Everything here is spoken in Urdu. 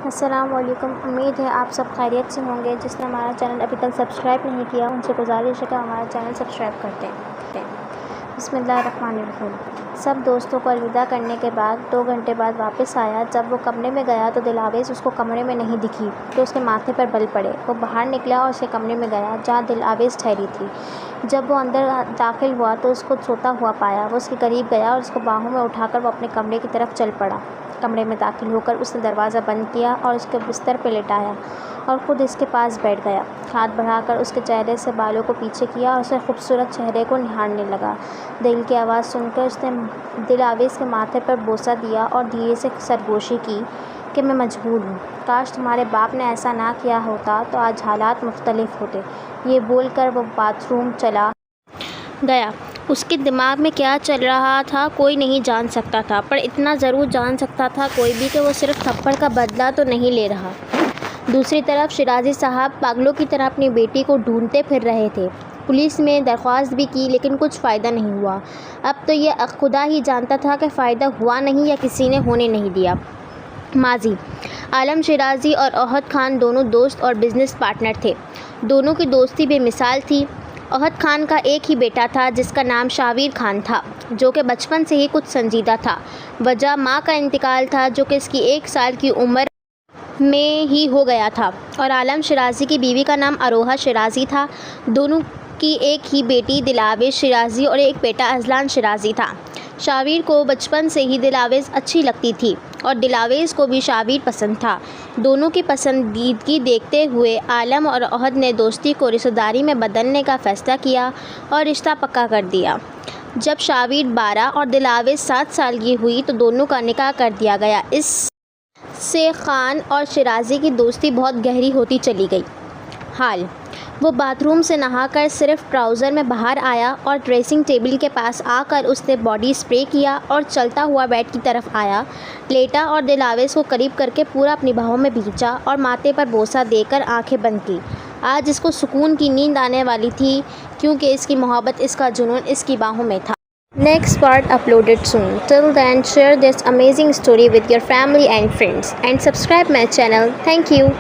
السلام علیکم، امید ہے آپ سب خیریت سے ہوں گے۔ جس نے ہمارا چینل ابھی تک سبسکرائب نہیں کیا ان سے گزارش ہے کہ ہمارا چینل سبسکرائب کرتے ہیں۔ بسم اللہ الرحمن الرحیم۔ سب دوستوں کو الوداع کرنے کے بعد 2 گھنٹے بعد واپس آیا۔ جب وہ کمرے میں گیا تو دلاویز اس کو کمرے میں نہیں دکھی تو اس کے ماتھے پر بل پڑے۔ وہ باہر نکلا اور اس کے کمرے میں گیا جہاں دلاویز ٹھہری تھی۔ جب وہ اندر داخل ہوا تو اس کو سوتا ہوا پایا۔ وہ اس کے قریب گیا اور اس کو باہوں میں اٹھا کر وہ اپنے کمرے کی طرف چل پڑا۔ کمرے میں داخل ہو کر اس نے دروازہ بند کیا اور اس کے بستر پہ لٹایا اور خود اس کے پاس بیٹھ گیا۔ ہاتھ بڑھا کر اس کے چہرے سے بالوں کو پیچھے کیا اور اس کے خوبصورت چہرے کو نہارنے لگا۔ دل کی آواز سن کر اس نے دلاویز کے ماتھے پر بوسہ دیا اور دھیرے سے سرگوشی کی کہ میں مجبور ہوں، کاش تمہارے باپ نے ایسا نہ کیا ہوتا تو آج حالات مختلف ہوتے۔ یہ بول کر وہ باتھ روم چلا گیا۔ اس کے دماغ میں کیا چل رہا تھا کوئی نہیں جان سکتا تھا، پر اتنا ضرور جان سکتا تھا کوئی بھی کہ وہ صرف تھپڑ کا بدلہ تو نہیں لے رہا۔ دوسری طرف شیرازی صاحب پاگلوں کی طرح اپنی بیٹی کو ڈھونڈتے پھر رہے تھے۔ پولیس میں درخواست بھی کی لیکن کچھ فائدہ نہیں ہوا۔ اب تو یہ خدا ہی جانتا تھا کہ فائدہ ہوا نہیں یا کسی نے ہونے نہیں دیا۔ ماضی: عالم شیرازی اور احد خان دونوں دوست اور بزنس پارٹنر تھے۔ دونوں کی دوستی بے مثال تھی۔ احد خان کا ایک ہی بیٹا تھا جس کا نام شاویر خان تھا، جو کہ بچپن سے ہی کچھ سنجیدہ تھا۔ وجہ ماں کا انتقال تھا جو کہ اس کی 1 سال کی عمر میں ہی ہو گیا تھا، اور عالم شیرازی کی بیوی کا نام اروہا شیرازی تھا۔ دونوں کی ایک ہی بیٹی دلاویز شیرازی اور ایک بیٹا اذلان شیرازی تھا۔ شاویر کو بچپن سے ہی دلاویز اچھی لگتی تھی اور دلاویز کو بھی شاویر پسند تھا۔ دونوں کی پسندیدگی دیکھتے ہوئے عالم اور احد نے دوستی کو رشتہ داری میں بدلنے کا فیصلہ کیا اور رشتہ پکا کر دیا۔ جب شاویر 12 اور دلاویز 7 سال کی ہوئی تو دونوں کا نکاح کر دیا گیا۔ اس سے خان اور شیرازی کی دوستی بہت گہری ہوتی چلی گئی۔ حال: وہ باتھ روم سے نہا کر صرف ٹراؤزر میں باہر آیا اور ڈریسنگ ٹیبل کے پاس آ کر اس نے باڈی اسپرے کیا اور چلتا ہوا بیڈ کی طرف آیا، لیٹا اور دلاویز کو قریب کر کے پورا اپنی باہوں میں بھینچا اور ماتھے پر بوسہ دے کر آنکھیں بند کی۔ آج اس کو سکون کی نیند آنے والی تھی کیونکہ اس کی محبت، اس کا جنون اس کی باہوں میں تھا۔ Next part uploaded soon. Till then, share this amazing story with your family and friends and subscribe my channel. Thank you.